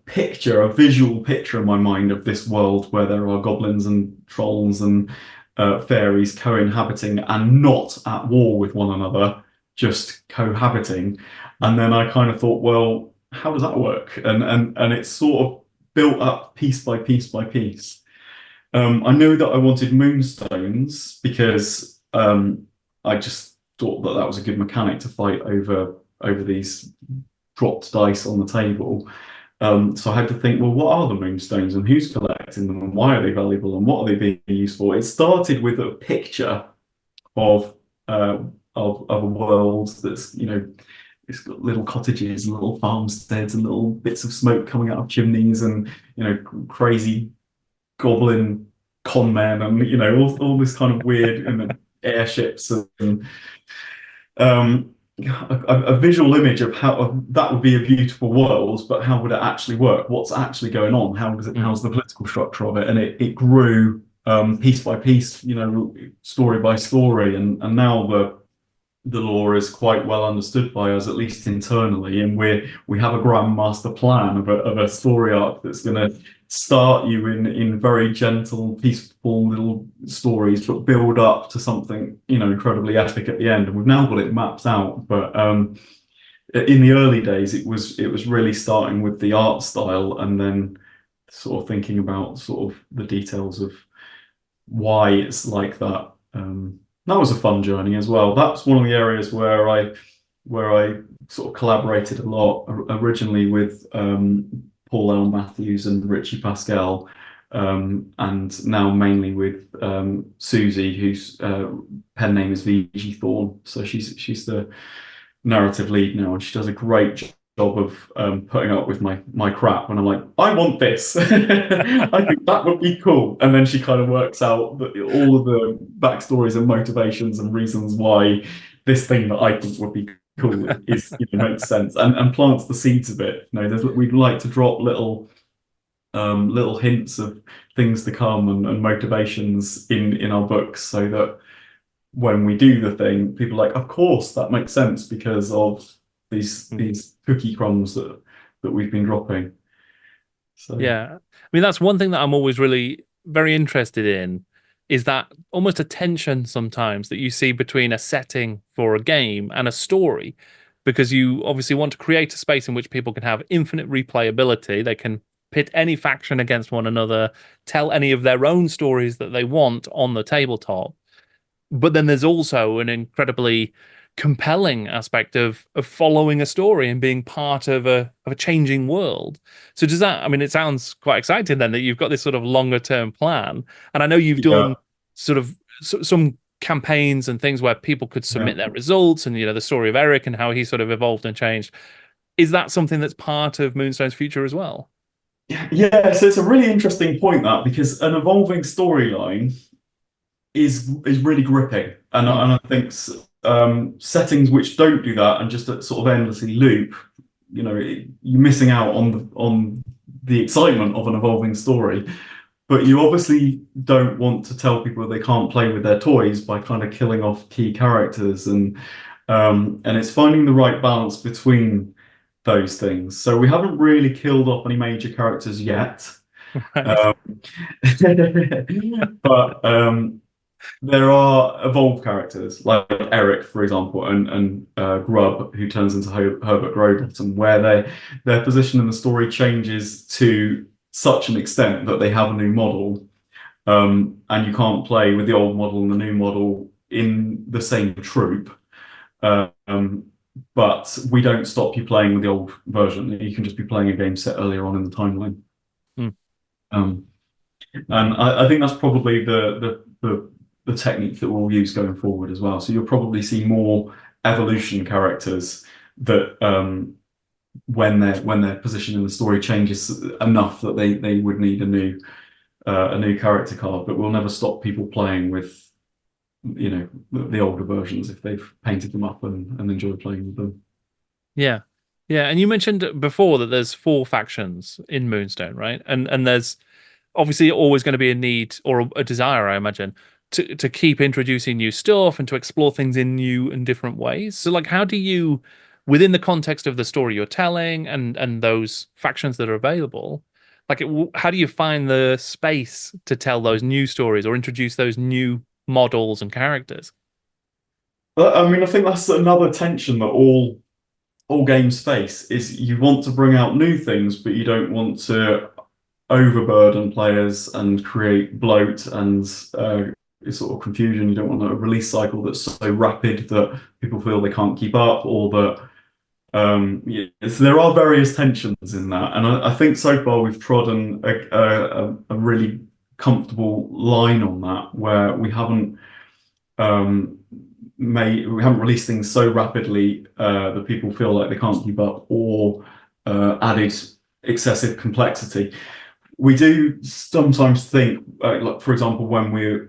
visual picture in my mind of this world where there are goblins and trolls and fairies co-inhabiting and not at war with one another, just cohabiting. And then I kind of thought, well, how does that work? And it's sort of built up piece by piece by piece. I knew that I wanted moonstones because I just thought that was a good mechanic to fight over these dropped dice on the table. So I had to think, well, what are the moonstones and who's collecting them and why are they valuable and what are they being used for? It started with a picture of a world that's, it's got little cottages and little farmsteads and little bits of smoke coming out of chimneys and, crazy goblin con men and, all this kind of weird airships and a visual image of how that would be a beautiful world, but how would it actually work? What's actually going on? How's the political structure of it? And it grew piece by piece, story by story, and now the lore is quite well understood by us, at least internally, and we have a grand master plan of a story arc that's going to start you in very gentle, peaceful little stories, but build up to something incredibly epic at the end. And we've now got it mapped out. But in the early days, it was really starting with the art style, and then sort of thinking about sort of the details of why it's like that. That was a fun journey as well. That's one of the areas where I sort of collaborated a lot originally with Paul L. Matthews and Richie Pascal, and now mainly with Susie, whose pen name is V.G. Thorne. So she's the narrative lead now, and she does a great job of putting up with my crap when I'm like, I want this. I think that would be cool. And then she kind of works out all of the backstories and motivations and reasons why this thing that I think would be cool is makes sense and plants the seeds of it. We'd like to drop little hints of things to come and motivations in our books so that when we do the thing, people are like, of course, that makes sense because of these cookie crumbs that we've been dropping. So Yeah. I mean, that's one thing that I'm always really very interested in is that almost a tension sometimes that you see between a setting for a game and a story, because you obviously want to create a space in which people can have infinite replayability. They can pit any faction against one another, tell any of their own stories that they want on the tabletop. But then there's also an incredibly compelling aspect of following a story and being part of a changing world. So does that, I mean, it sounds quite exciting then that you've got this sort of longer term plan. And I know you've yeah, done sort of some campaigns and things where people could submit yeah. their results, and the story of Eric and how he sort of evolved and changed. Is that something that's part of Moonstone's future as well? Yeah, so it's a really interesting point, that, because an evolving storyline is really gripping, and Mm. I think settings which don't do that and just sort of endlessly loop, you're missing out on the excitement of an evolving story. But you obviously don't want to tell people they can't play with their toys by kind of killing off key characters, and it's finding the right balance between those things. So we haven't really killed off any major characters yet. Right. Um, but there are evolved characters like Eric, for example, and Grub, who turns into Herbert Growbottom, where their position in the story changes to such an extent that they have a new model, and you can't play with the old model and the new model in the same troop. Um, but we don't stop you playing with the old version. You can just be playing a game set earlier on in the timeline. Mm. Um, and I think that's probably the technique that we'll use going forward as well. So you'll probably see more evolution characters that when their position in the story changes enough that they would need a new character card. But we'll never stop people playing with the older versions if they've painted them up and enjoy playing with them. Yeah. Yeah. And you mentioned before that there's 4 factions in Moonstone, right? And there's obviously always going to be a need or a desire, I imagine, to keep introducing new stuff and to explore things in new and different ways. So, like, how do you, within the context of the story you're telling and those factions that are available, like, how do you find the space to tell those new stories or introduce those new models and characters? But I mean, I think that's another tension that all games face, is you want to bring out new things, but you don't want to overburden players and create bloat and sort of confusion. You don't want a release cycle that's so rapid that people feel they can't keep up, or that so there are various tensions in that. And I think so far we've trodden a really comfortable line on that, where we haven't released things so rapidly that people feel like they can't keep up, or added excessive complexity. We do sometimes think, like, for example, when we're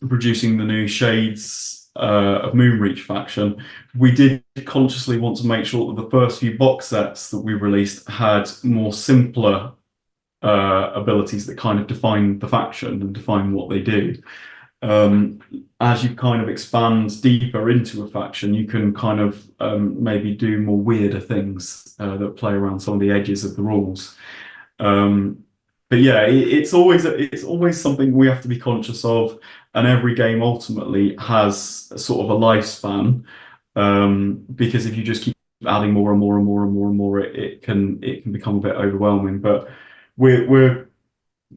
producing the new Shades of Moonreach faction, we did consciously want to make sure that the first few box sets that we released had more simpler abilities that kind of define the faction and define what they do. As you kind of expand deeper into a faction, you can kind of maybe do more weirder things that play around some of the edges of the rules. But yeah, it's always something we have to be conscious of, and every game ultimately has a sort of a lifespan. Because if you just keep adding more and more and more and more and more, it can become a bit overwhelming. But we're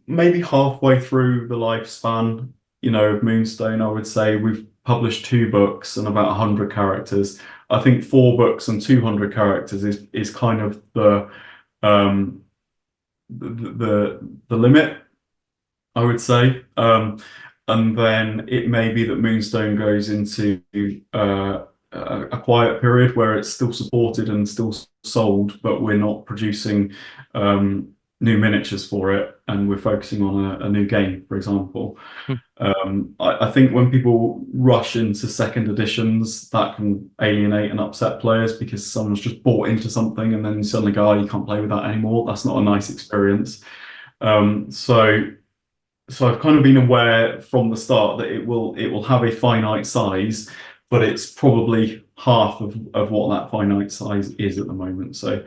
maybe halfway through the lifespan, of Moonstone. I would say we've published 2 books and about 100 characters. I think 4 books and 200 characters is kind of the limit, I would say. And then it may be that Moonstone goes into a quiet period where it's still supported and still sold, but we're not producing new miniatures for it, and we're focusing on a new game, for example. I think when people rush into second editions, that can alienate and upset players, because someone's just bought into something and then suddenly go, oh, you can't play with that anymore. That's not a nice experience. So so I've kind of been aware from the start that it will have a finite size, but it's probably half of what that finite size is at the moment. So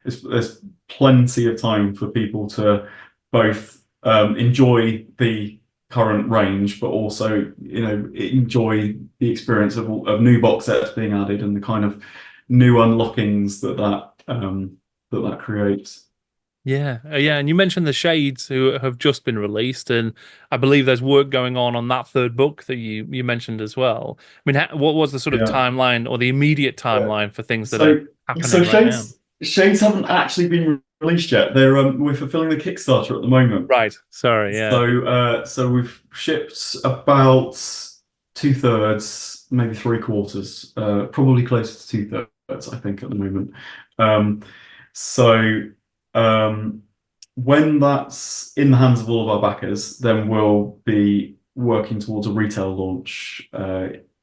there's plenty of time for people to both enjoy the current range, but also, enjoy the experience of new box sets being added and the kind of new unlockings that creates. Yeah, yeah, and you mentioned the Shades who have just been released, and I believe there's work going on that third book that you mentioned as well. I mean, what was the sort of Yeah. timeline or the immediate Yeah. timeline for things that are So happening right now? Shades haven't actually been released yet. We're fulfilling the Kickstarter at the moment. Right. Sorry. Yeah. So we've shipped about 2/3, maybe 3/4, probably closer to 2/3, I think, at the moment. Um, so when that's in the hands of all of our backers, then we'll be working towards a retail launch.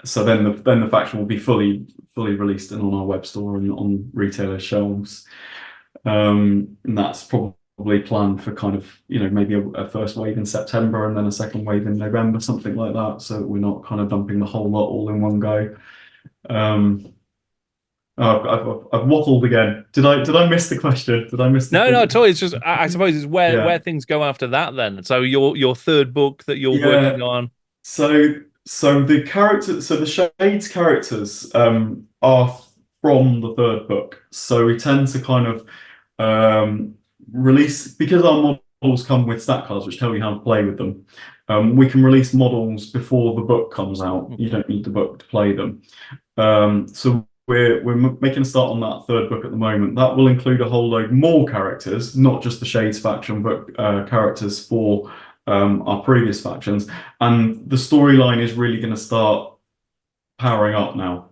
So then the faction will be fully released and on our web store and on retailer shelves. And that's probably planned for kind of, maybe a first wave in September and then a second wave in November, something like that. So we're not kind of dumping the whole lot all in one go. I've waffled again. Did I miss the question? Did I miss the No, point? no, at all. It's just I suppose it's Yeah. where things go after that then. So your third book that you're working on. So the Shades characters are from the third book. So we tend to kind of release, because our models come with stat cards which tell you how to play with them. We can release models before the book comes out. You don't need the book to play them. So we're making a start on that third book at the moment. That will include a whole load more characters, not just the Shades faction, but characters for our previous factions. And the storyline is really going to start powering up now.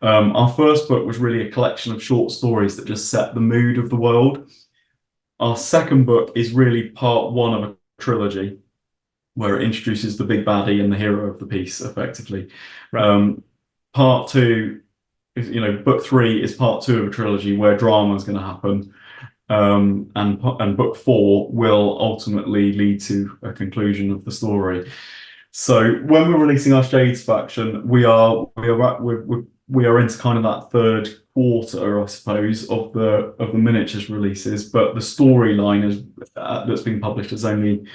Our first book was really a collection of short stories that just set the mood of the world. Our second book is really part one of a trilogy where it introduces the big baddie and the hero of the piece, effectively. Right. Part two is, book three is part two of a trilogy where drama is going to happen. And book four will ultimately lead to a conclusion of the story. So when we're releasing our Shades faction, we are into kind of that third quarter, I suppose, of the miniatures releases. But the storyline that's been published has only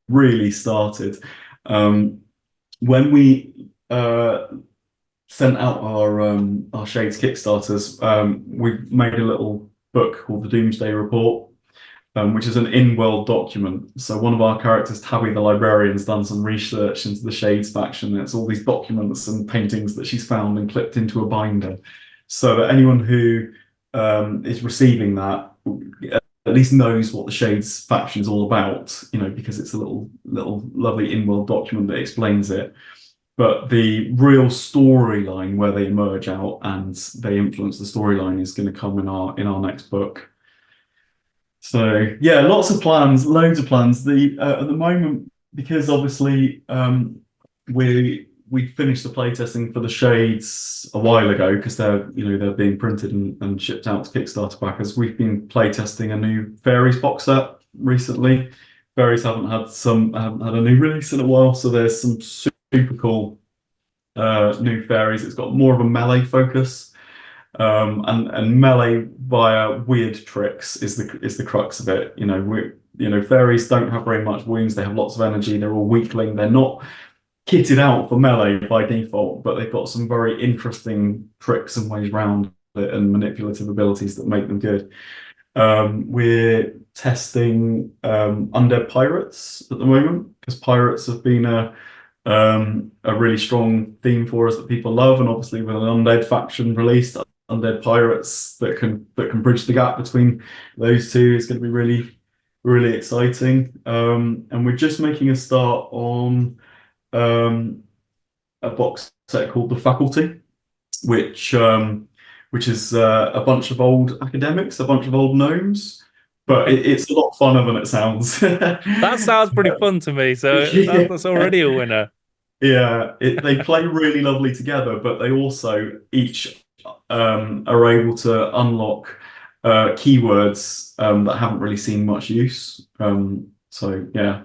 really started. When we sent out our Shades Kickstarters, we made a little book called the Doomsday Report, which is an in-world document. So one of our characters, Tabby the librarian, has done some research into the Shades faction. It's all these documents and paintings that she's found and clipped into a binder, so that anyone who is receiving that at least knows what the Shades faction is all about, because it's a little lovely in-world document that explains it. But the real storyline where they emerge out and they influence the storyline is going to come in our next book. So yeah, lots of plans, loads of plans. At the moment, because obviously we finished the playtesting for the Shades a while ago, because they're being printed and shipped out to Kickstarter backers. We've been playtesting a new Fairies box set recently. Fairies haven't had a new release in a while, so there's some super cool new Fairies. It's got more of a melee focus. And melee via weird tricks is the crux of it. Fairies don't have very much wounds. They have lots of energy. They're all weakling. They're not kitted out for melee by default, but they've got some very interesting tricks and ways around it and manipulative abilities that make them good. We're testing undead pirates at the moment, because pirates have been a really strong theme for us that people love, and obviously with an undead faction released, undead pirates that can bridge the gap between those two is going to be really, really exciting. And we're just making a start on a box set called The Faculty, which is a bunch of old academics, a bunch of old gnomes. But it's a lot funner than it sounds. That sounds pretty fun to me. So that's already a winner. Yeah, they play really lovely together, but they also each are able to unlock keywords that haven't really seen much use. So yeah,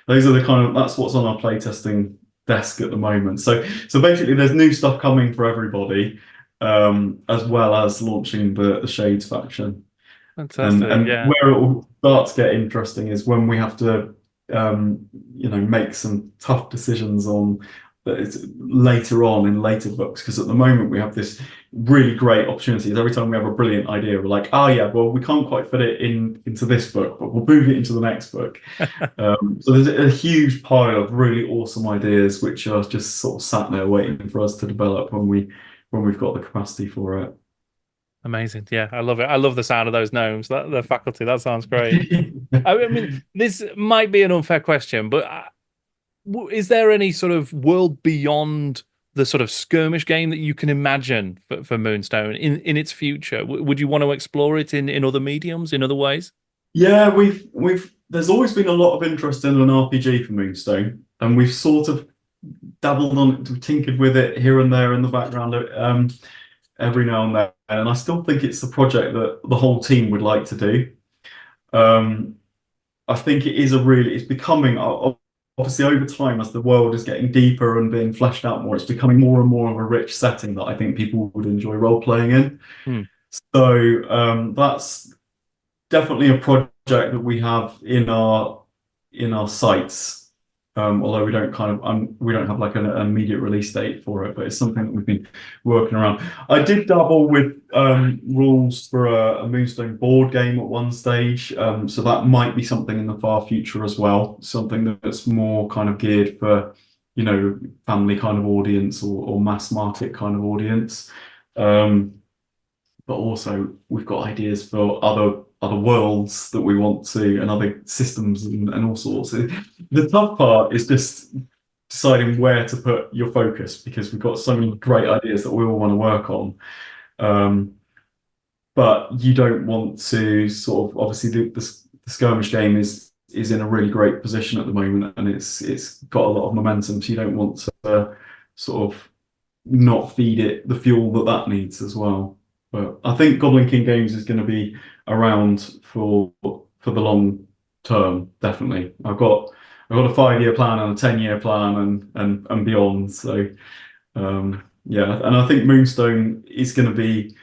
those are the kind of, that's what's on our playtesting desk at the moment. So basically there's new stuff coming for everybody, as well as launching the Shades faction. Fantastic. And yeah. where it will start to get interesting is when we have to make some tough decisions on later on in later books, because at the moment we have this really great opportunities. Every time we have a brilliant idea, we're like, oh yeah, well, we can't quite fit it into this book, but we'll move it into the next book. So there's a huge pile of really awesome ideas which are just sort of sat there waiting for us to develop when we've got the capacity for it. Amazing. Yeah, I love it. I love the sound of those gnomes. The faculty, that sounds great. I mean, this might be an unfair question, but is there any sort of world beyond the sort of skirmish game that you can imagine for Moonstone in its future? Would you want to explore it in other mediums, in other ways? Yeah, there's always been a lot of interest in an RPG for Moonstone, and we've sort of dabbled on it, tinkered with it here and there in the background, every now and then. And I still think it's the project that the whole team would like to do. I think it's becoming, obviously over time, as the world is getting deeper and being fleshed out more, it's becoming more and more of a rich setting that I think people would enjoy role-playing in. So that's definitely a project that we have in our sights. Although we don't have like an immediate release date for it, but it's something that we've been working around. I did dabble with rules for a Moonstone board game at one stage, so that might be something in the far future as well. Something that's more kind of geared for, family kind of audience or mass market kind of audience. But also we've got ideas for other worlds that we want to, and other systems and all sorts. The tough part is just deciding where to put your focus, because we've got so many great ideas that we all want to work on. But you don't want to sort of, obviously the skirmish game is in a really great position at the moment, and it's got a lot of momentum, so you don't want to sort of not feed it the fuel that needs as well. But I think Goblin King Games is going to be around for the long term, definitely. I've got a 5-year plan and a 10-year plan and beyond. So yeah, and I think Moonstone is going to be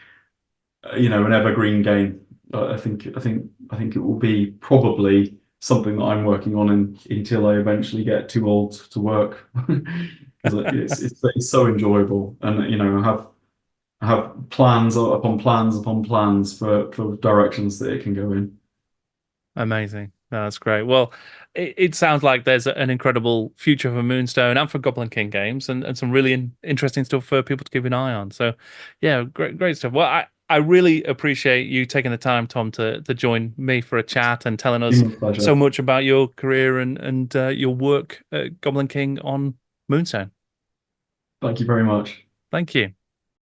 an evergreen game. I think it will be probably something that I'm working on until I eventually get too old to work, because it's so enjoyable, and I have plans upon plans upon plans for directions that it can go in. Amazing. No, that's great. Well, it sounds like there's an incredible future for Moonstone and for Goblin King Games, and some really interesting stuff for people to keep an eye on. So, yeah, great stuff. Well, I really appreciate you taking the time, Tom, to join me for a chat and telling us so much about your career and your work at Goblin King on Moonstone. Thank you very much. Thank you.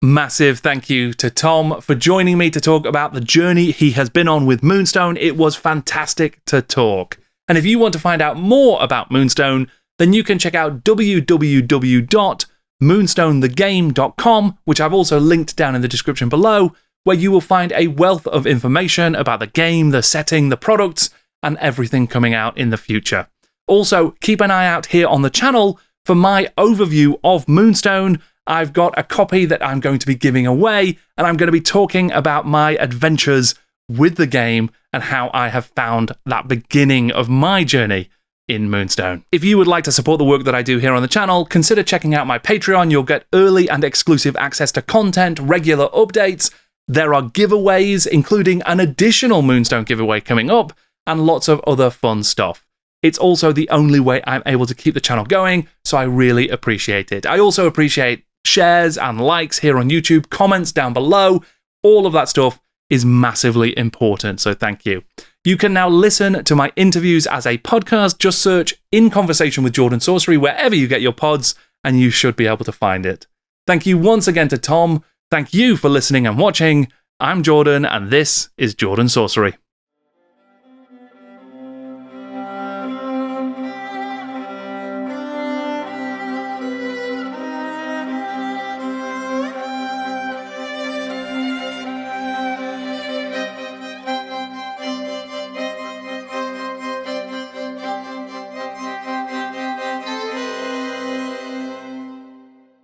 Massive thank you to Tom for joining me to talk about the journey he has been on with Moonstone. It was fantastic to talk. And if you want to find out more about Moonstone, then you can check out www.moonstonethegame.com, which I've also linked down in the description below, where you will find a wealth of information about the game, the setting, the products, and everything coming out in the future. Also, keep an eye out here on the channel for my overview of Moonstone. I've got a copy that I'm going to be giving away, and I'm going to be talking about my adventures with the game and how I have found that beginning of my journey in Moonstone. If you would like to support the work that I do here on the channel, consider checking out my Patreon. You'll get early and exclusive access to content, regular updates. There are giveaways, including an additional Moonstone giveaway coming up, and lots of other fun stuff. It's also the only way I'm able to keep the channel going, so I really appreciate it. I also appreciate shares and likes here on YouTube, comments down below. All of that stuff is massively important, so thank you. You can now listen to my interviews as a podcast. Just search In Conversation with Jordan Sorcery wherever you get your pods, and you should be able to find it. Thank you once again to Tom. Thank you for listening and watching. I'm Jordan, and this is Jordan Sorcery.